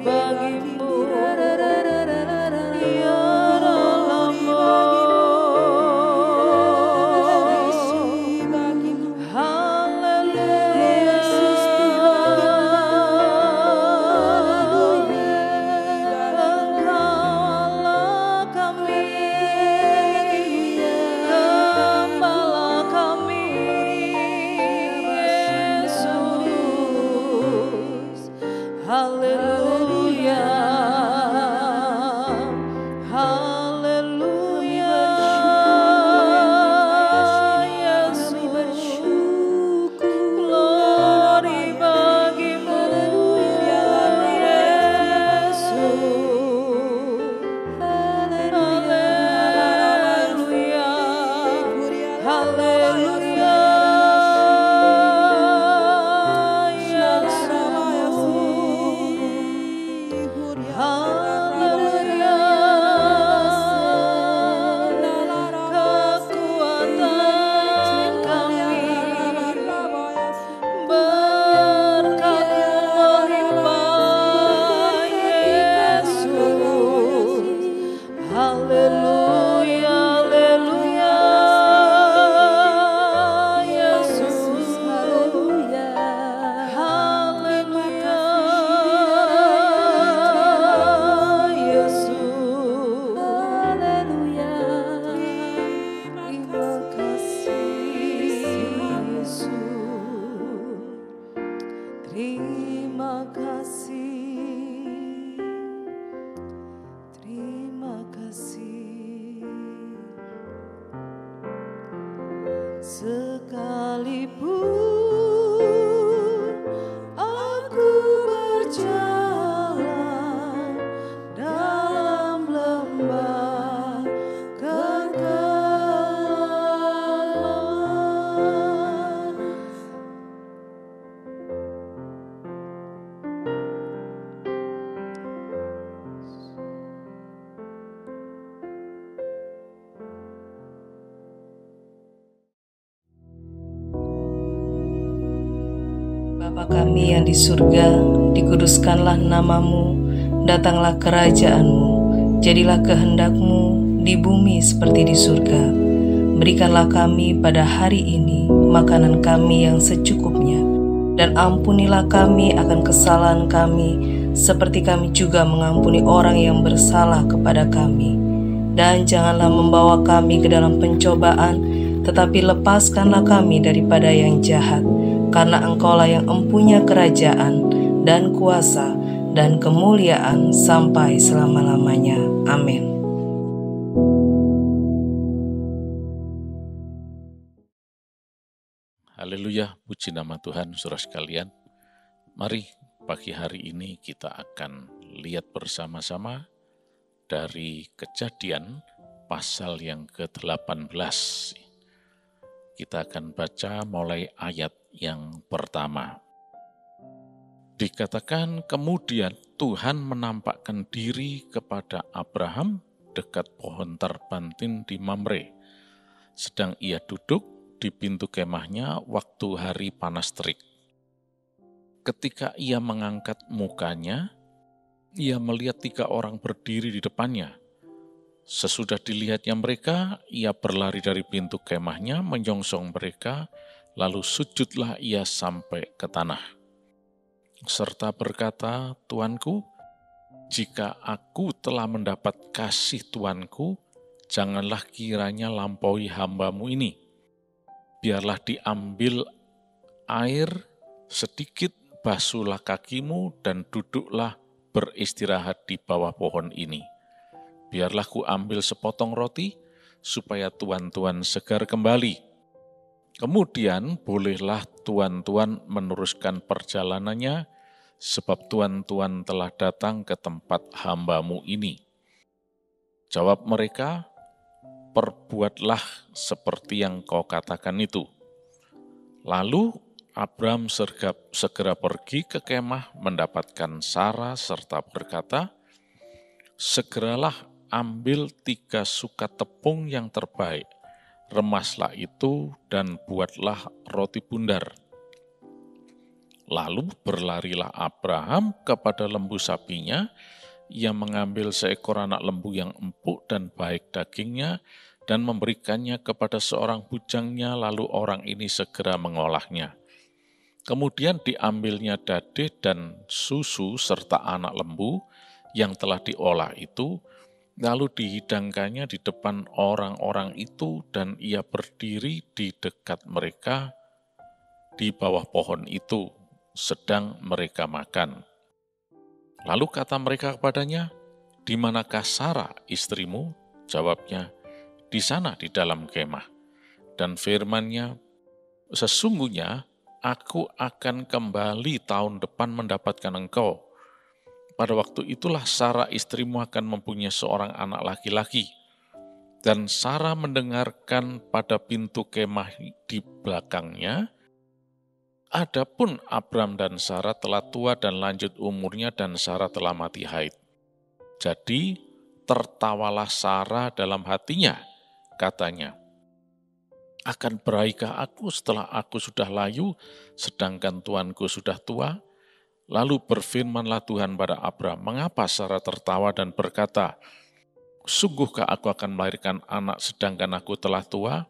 bagimu, ya Allahmu. Terima kasih, terima kasih. Sekalipun aku berjalan dalam lembah kekelaman, Bapa kami yang di surga, dikuduskanlah namamu, datanglah kerajaanmu, jadilah kehendak-Mu di bumi seperti di surga. Berikanlah kami pada hari ini makanan kami yang secukupnya, dan ampunilah kami akan kesalahan kami, seperti kami juga mengampuni orang yang bersalah kepada kami. Dan janganlah membawa kami ke dalam pencobaan, tetapi lepaskanlah kami daripada yang jahat. Karena Engkaulah yang empunya kerajaan dan kuasa dan kemuliaan sampai selama-lamanya. Amin. Haleluya, puji nama Tuhan, saudara sekalian. Mari pagi hari ini kita akan lihat bersama-sama dari Kejadian pasal yang ke-18. Kita akan baca mulai ayat yang pertama. Dikatakan kemudian Tuhan menampakkan diri kepada Abraham dekat pohon terbantin di Mamre. Sedang ia duduk di pintu kemahnya waktu hari panas terik. Ketika ia mengangkat mukanya, ia melihat 3 orang berdiri di depannya. Sesudah dilihatnya mereka, ia berlari dari pintu kemahnya, menyongsong mereka, lalu sujudlah ia sampai ke tanah. Serta berkata, Tuanku, jika aku telah mendapat kasih Tuanku, janganlah kiranya lampaui hamba-Mu ini. Biarlah diambil air sedikit, basuhlah kakimu, dan duduklah beristirahat di bawah pohon ini. Biarlah ku ambil sepotong roti, supaya tuan-tuan segar kembali. Kemudian bolehlah tuan-tuan meneruskan perjalanannya, sebab tuan-tuan telah datang ke tempat hamba-Mu ini. Jawab mereka, perbuatlah seperti yang kau katakan itu. Lalu Abram segera pergi ke kemah mendapatkan Sara serta berkata, segeralah ambil 3 sukat tepung yang terbaik, remaslah itu dan buatlah roti bundar. Lalu berlarilah Abraham kepada lembu sapinya. Ia mengambil seekor anak lembu yang empuk dan baik dagingnya dan memberikannya kepada seorang bujangnya, lalu orang ini segera mengolahnya. Kemudian diambilnya dade dan susu serta anak lembu yang telah diolah itu, lalu dihidangkannya di depan orang-orang itu, dan ia berdiri di dekat mereka di bawah pohon itu, sedang mereka makan. Lalu kata mereka kepadanya, "Di manakah Sarah istrimu?" Jawabnya, "Di sana di dalam kemah." Dan firman-Nya, "Sesungguhnya aku akan kembali tahun depan mendapatkan engkau. Pada waktu itulah Sarah istrimu akan mempunyai seorang anak laki-laki." Dan Sarah mendengarkan pada pintu kemah di belakangnya. Adapun Abram dan Sarah telah tua dan lanjut umurnya, dan Sarah telah mati haid. Jadi tertawalah Sarah dalam hatinya, katanya, "Akan beraikah aku setelah aku sudah layu, sedangkan tuanku sudah tua?" Lalu berfirmanlah Tuhan pada Abram, "Mengapa Sarah tertawa dan berkata, sungguhkah aku akan melahirkan anak sedangkan aku telah tua?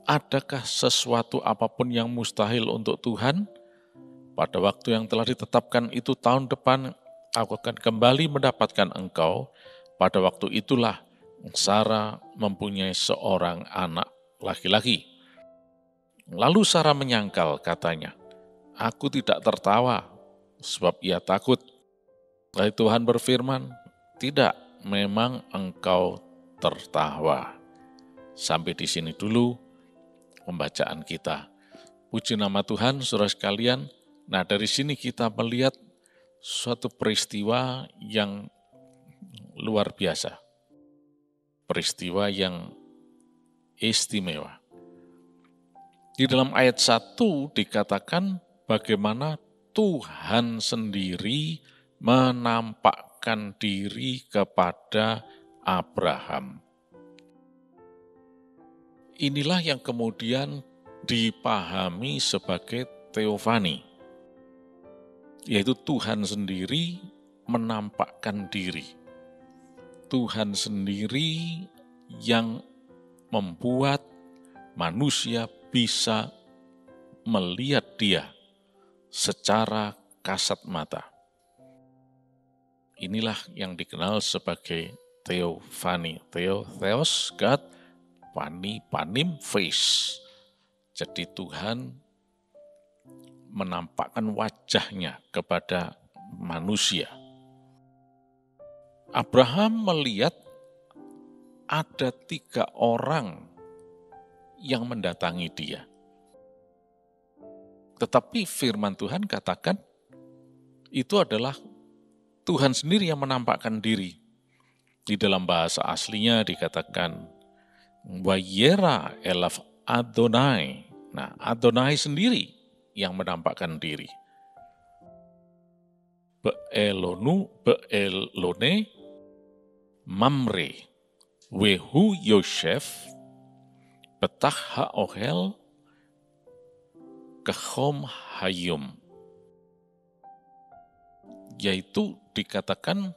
Adakah sesuatu apapun yang mustahil untuk Tuhan? Pada waktu yang telah ditetapkan itu tahun depan, aku akan kembali mendapatkan engkau. Pada waktu itulah Sarah mempunyai seorang anak laki-laki." Lalu Sarah menyangkal, katanya, "Aku tidak tertawa, sebab ia takut." Lalu Tuhan berfirman, "Tidak, memang engkau tertawa." Sampai di sini dulu pembacaan kita. Puji nama Tuhan, saudara sekalian. Nah, dari sini kita melihat suatu peristiwa yang luar biasa. Peristiwa yang istimewa. Di dalam ayat 1 dikatakan bagaimana Tuhan sendiri menampakkan diri kepada Abraham. Inilah yang kemudian dipahami sebagai teofani, yaitu Tuhan sendiri menampakkan diri. Tuhan sendiri yang membuat manusia bisa melihat Dia secara kasat mata. Inilah yang dikenal sebagai teofani. Theos, God, panim, face. Jadi Tuhan menampakkan wajahnya kepada manusia. Abraham melihat ada 3 orang yang mendatangi dia. Tetapi firman Tuhan katakan itu adalah Tuhan sendiri yang menampakkan diri. Di dalam bahasa aslinya dikatakan Wayera elaf Adonai. Nah, Adonai sendiri yang menampakkan diri. Be'elone Mamre Wehu Yosef Betah Ha'ohel Kechom Hayum. Yaitu dikatakan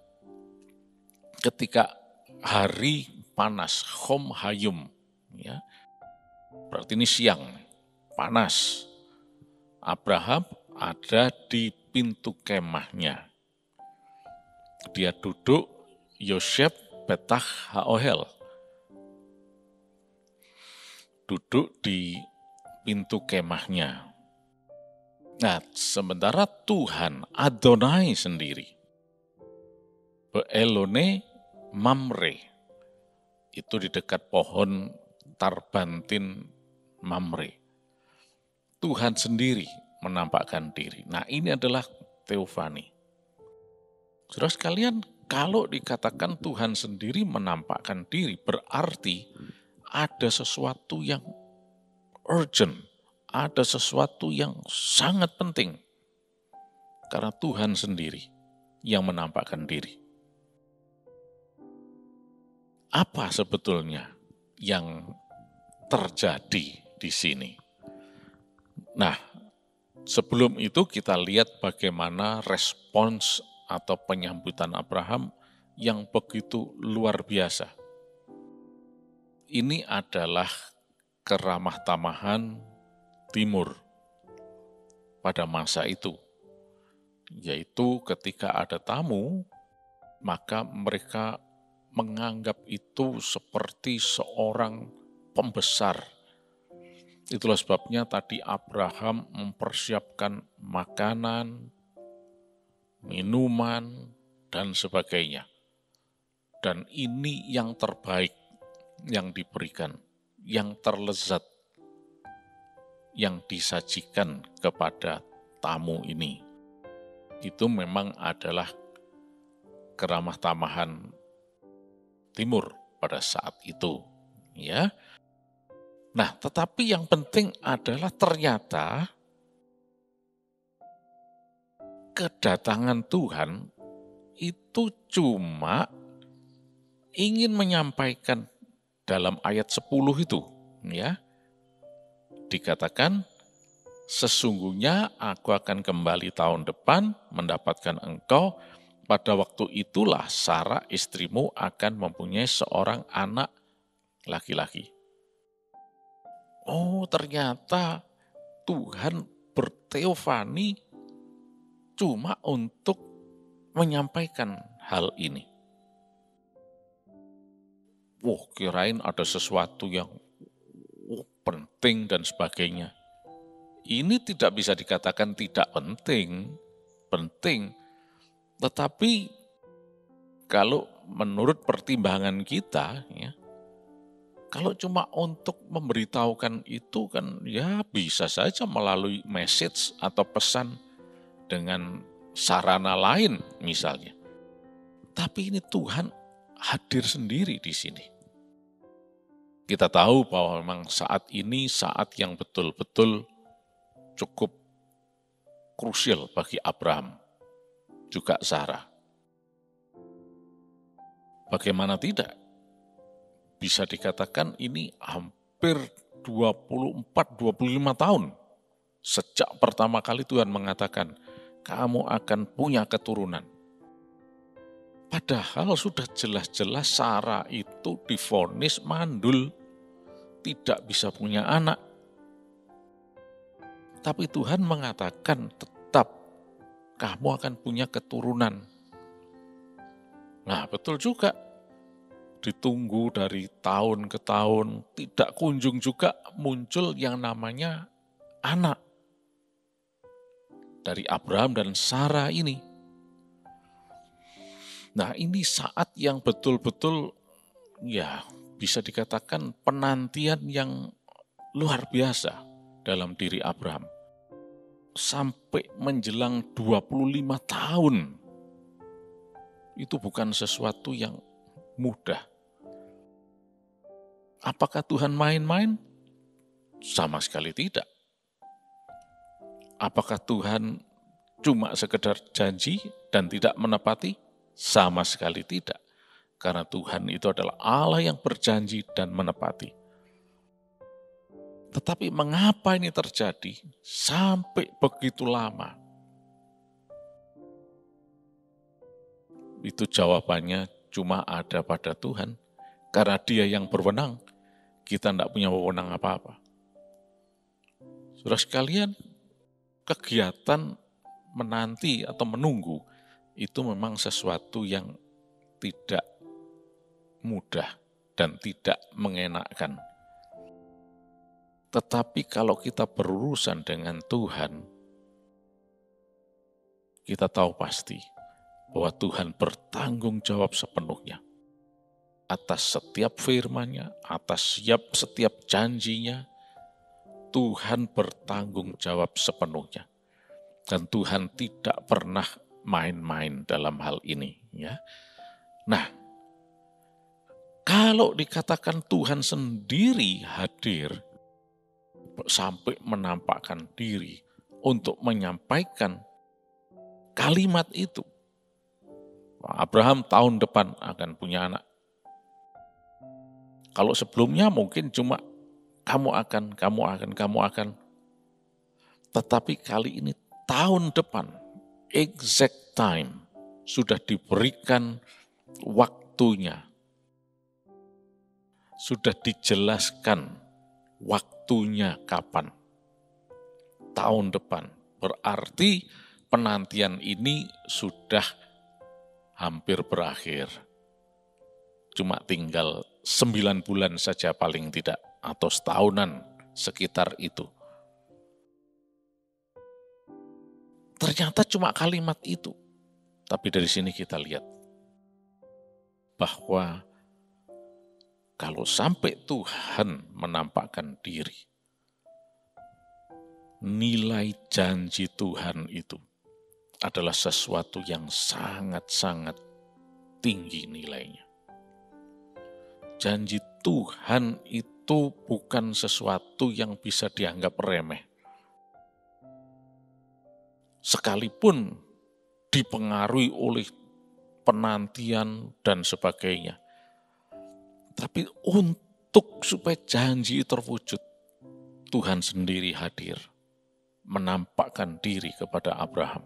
ketika hari panas, Chom Hayum, ya. Berarti ini siang, panas. Abraham ada di pintu kemahnya. Dia duduk, Yosef Betah Ha'ohel. Duduk di pintu kemahnya. Nah, sementara Tuhan, Adonai sendiri, Be'elone Mamre, itu di dekat pohon Tarbantin Mamre. Tuhan sendiri menampakkan diri. Nah, ini adalah teofani. Saudara sekalian, kalau dikatakan Tuhan sendiri menampakkan diri, berarti ada sesuatu yang urgent, ada sesuatu yang sangat penting. Karena Tuhan sendiri yang menampakkan diri. Apa sebetulnya yang terjadi di sini? Nah, Sebelum itu kita lihat bagaimana respons atau penyambutan Abraham yang begitu luar biasa. Ini adalah keramah tamahan timur pada masa itu, yaitu ketika ada tamu, maka mereka menganggap itu seperti seorang pembesar. Itulah sebabnya tadi Abraham mempersiapkan makanan, minuman, dan sebagainya. Dan ini yang terbaik yang diberikan, yang terlezat, yang disajikan kepada tamu ini. Itu memang adalah keramah tamahan timur pada saat itu, ya. Nah, tetapi yang penting adalah ternyata kedatangan Tuhan itu cuma ingin menyampaikan dalam ayat 10 itu, ya. Dikatakan, sesungguhnya aku akan kembali tahun depan mendapatkan engkau, pada waktu itulah Sarah istrimu akan mempunyai seorang anak laki-laki. Oh, ternyata Tuhan berteofani cuma untuk menyampaikan hal ini. Kirain ada sesuatu yang penting dan sebagainya. Ini tidak bisa dikatakan tidak penting, penting. Tetapi kalau menurut pertimbangan kita, ya, kalau cuma untuk memberitahukan itu kan ya bisa saja melalui message atau pesan dengan sarana lain misalnya. Tapi ini Tuhan hadir sendiri di sini. Kita tahu bahwa memang saat ini saat yang betul-betul cukup krusial bagi Abraham, juga Sarah. Bagaimana tidak? Bisa dikatakan ini hampir 24-25 tahun sejak pertama kali Tuhan mengatakan, kamu akan punya keturunan. Padahal sudah jelas-jelas Sarah itu divonis mandul, tidak bisa punya anak. Tapi Tuhan mengatakan tetap kamu akan punya keturunan. Nah, betul juga. Ditunggu dari tahun ke tahun, tidak kunjung juga muncul yang namanya anak dari Abraham dan Sarah ini. Nah, ini saat yang betul-betul ya bisa dikatakan penantian yang luar biasa dalam diri Abraham. Sampai menjelang 25 tahun. Itu bukan sesuatu yang mudah. Apakah Tuhan main-main? Sama sekali tidak. Apakah Tuhan cuma sekedar janji dan tidak menepati? Sama sekali tidak. Karena Tuhan itu adalah Allah yang berjanji dan menepati. Tetapi mengapa ini terjadi sampai begitu lama? Itu jawabannya cuma ada pada Tuhan. Karena Dia yang berwenang, kita tidak punya wewenang apa-apa. Saudara sekalian, kegiatan menanti atau menunggu itu memang sesuatu yang tidak mudah dan tidak mengenakkan. Tetapi kalau kita berurusan dengan Tuhan, kita tahu pasti bahwa Tuhan bertanggung jawab sepenuhnya atas setiap firman-Nya, atas setiap janjinya. Tuhan bertanggung jawab sepenuhnya. Dan Tuhan tidak pernah main-main dalam hal ini. Ya. Nah, kalau dikatakan Tuhan sendiri hadir, sampai menampakkan diri untuk menyampaikan kalimat itu. Abraham tahun depan akan punya anak. Kalau sebelumnya mungkin cuma kamu akan. Tetapi kali ini tahun depan, exact time, sudah diberikan waktunya. Sudah dijelaskan waktunya kapan. Tahun depan. Berarti penantian ini sudah hampir berakhir. Cuma tinggal 9 bulan saja paling tidak, atau setahunan sekitar itu. Ternyata cuma kalimat itu. Tapi dari sini kita lihat bahwa kalau sampai Tuhan menampakkan diri, nilai janji Tuhan itu adalah sesuatu yang sangat-sangat tinggi nilainya. Janji Tuhan itu bukan sesuatu yang bisa dianggap remeh. Sekalipun dipengaruhi oleh penantian dan sebagainya. Tapi untuk supaya janji terwujud, Tuhan sendiri hadir, menampakkan diri kepada Abraham.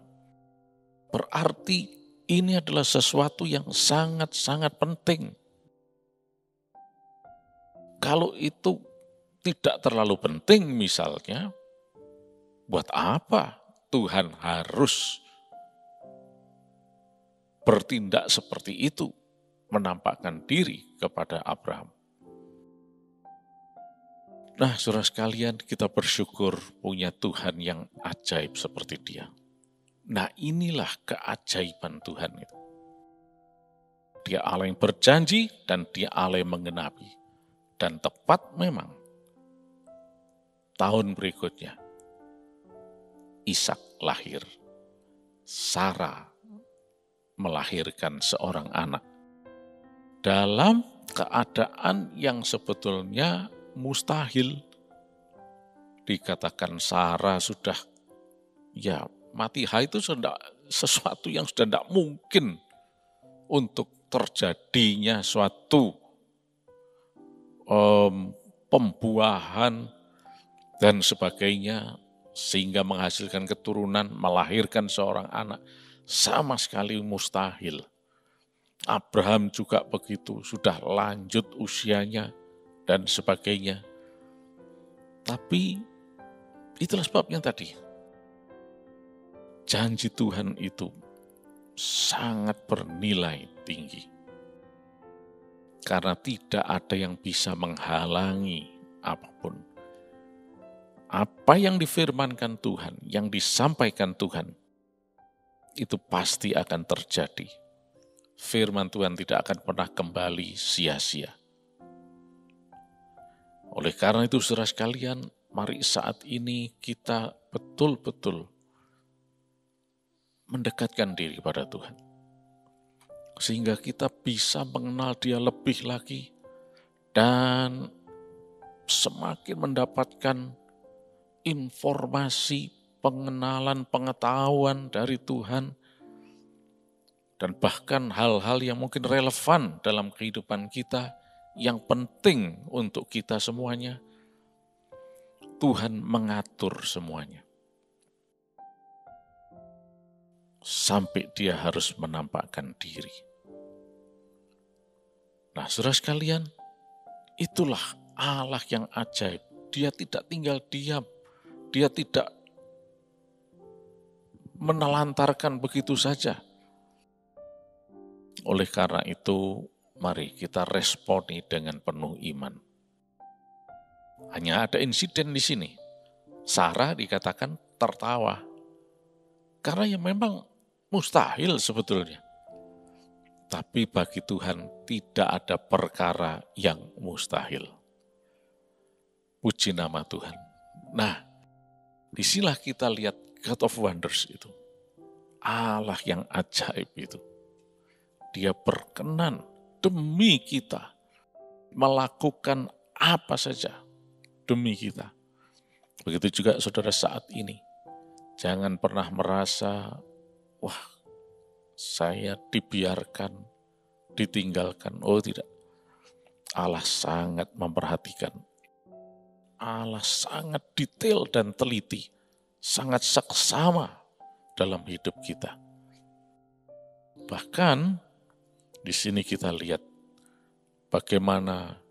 Berarti ini adalah sesuatu yang sangat-sangat penting. Kalau itu tidak terlalu penting misalnya, buat apa Tuhan harus bertindak seperti itu, menampakkan diri kepada Abraham? Nah, saudara sekalian, kita bersyukur punya Tuhan yang ajaib seperti Dia. Nah, inilah keajaiban Tuhan itu. Dia Allah yang berjanji dan Dia Allah yang menggenapi. Dan tepat memang, tahun berikutnya, Ishak lahir. Sarah melahirkan seorang anak. Dalam keadaan yang sebetulnya mustahil. Dikatakan Sarah sudah, mati itu sudah sesuatu yang sudah tidak mungkin untuk terjadinya suatu pembuahan dan sebagainya, sehingga menghasilkan keturunan, melahirkan seorang anak, sama sekali mustahil. Abraham juga begitu, sudah lanjut usianya dan sebagainya. Tapi itulah sebabnya tadi, janji Tuhan itu sangat bernilai tinggi. Karena tidak ada yang bisa menghalangi apapun. Apa yang difirmankan Tuhan, yang disampaikan Tuhan, itu pasti akan terjadi. Firman Tuhan tidak akan pernah kembali sia-sia. Oleh karena itu, saudara sekalian, mari saat ini kita betul-betul mendekatkan diri kepada Tuhan. Sehingga kita bisa mengenal Dia lebih lagi dan semakin mendapatkan informasi, pengenalan, pengetahuan dari Tuhan, dan bahkan hal-hal yang mungkin relevan dalam kehidupan kita, yang penting untuk kita semuanya. Tuhan mengatur semuanya. Sampai Dia harus menampakkan diri. Nah, saudara sekalian, itulah Allah yang ajaib. Dia tidak tinggal diam. Dia tidak menelantarkan begitu saja. Oleh karena itu, mari kita responi dengan penuh iman. Hanya ada insiden di sini. Sarah dikatakan tertawa. Karena ya memang mustahil sebetulnya. Tapi bagi Tuhan tidak ada perkara yang mustahil. Puji nama Tuhan. Nah, disinilah kita lihat God of Wonders itu. Allah yang ajaib itu. Dia berkenan demi kita melakukan apa saja demi kita. Begitu juga saudara saat ini. Jangan pernah merasa, saya dibiarkan, ditinggalkan. Oh tidak. Allah sangat memperhatikan. Allah sangat detail dan teliti sangat seksama dalam hidup kita. Bahkan di sini kita lihat bagaimana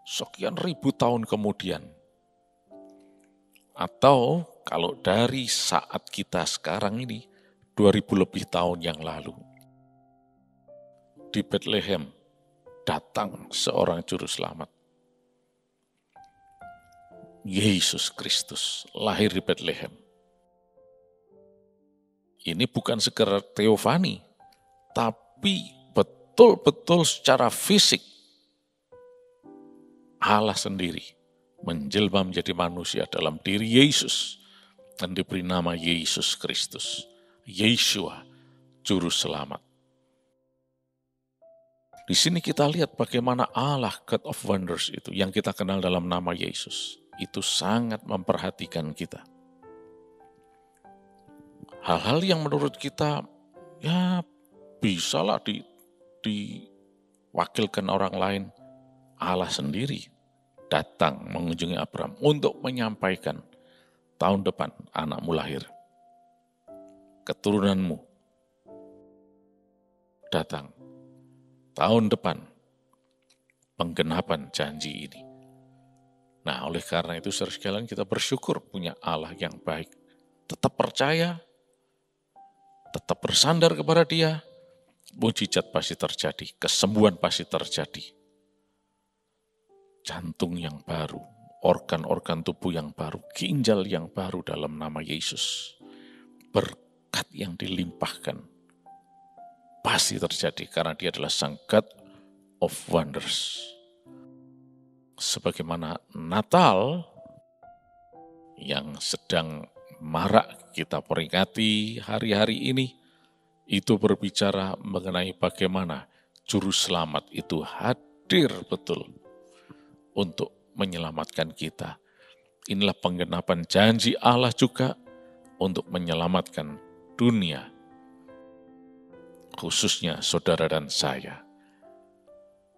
sekian ribu tahun kemudian, atau kalau dari saat kita sekarang ini, 2000 lebih tahun yang lalu, di Bethlehem datang seorang juru selamat. Yesus Kristus lahir di Bethlehem. Ini bukan sekedar teofani, tapi betul-betul secara fisik Allah sendiri menjelma menjadi manusia dalam diri Yesus dan diberi nama Yesus Kristus, Yeshua, Juru Selamat. Di sini kita lihat bagaimana Allah God of Wonders itu yang kita kenal dalam nama Yesus itu sangat memperhatikan kita. Hal-hal yang menurut kita ya bisalah diwakilkan orang lain, Allah sendiri datang mengunjungi Abraham untuk menyampaikan tahun depan anakmu lahir. Keturunanmu datang. Tahun depan penggenapan janji ini. Nah, oleh karena itu saudara sekalian kita bersyukur punya Allah yang baik. Tetap percaya, tetap bersandar kepada Dia, mujizat pasti terjadi, kesembuhan pasti terjadi. Jantung yang baru, organ-organ tubuh yang baru, ginjal yang baru dalam nama Yesus. Berkat yang dilimpahkan pasti terjadi karena Dia adalah Sang God of Wonders. Sebagaimana Natal yang sedang marak kita peringati hari-hari ini, itu berbicara mengenai bagaimana Juru Selamat itu hadir betul untuk menyelamatkan kita. Inilah penggenapan janji Allah juga untuk menyelamatkan dunia, khususnya saudara dan saya.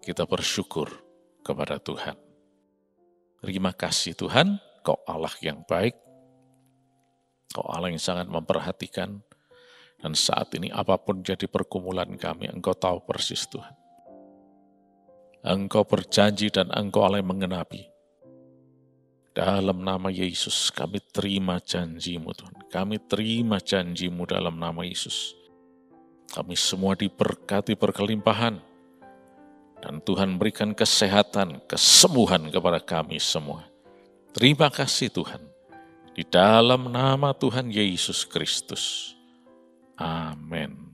Kita bersyukur kepada Tuhan. Terima kasih Tuhan, Kau Allah yang baik, Kau Allah yang sangat memperhatikan, dan saat ini apapun jadi pergumulan kami, Engkau tahu persis Tuhan. Engkau berjanji dan Engkau Allah yang menggenapi. Dalam nama Yesus kami terima janji-Mu Tuhan. Kami terima janji-Mu dalam nama Yesus. Kami semua diberkati berkelimpahan. Dan Tuhan berikan kesehatan, kesembuhan kepada kami semua. Terima kasih Tuhan. Di dalam nama Tuhan Yesus Kristus. Amin.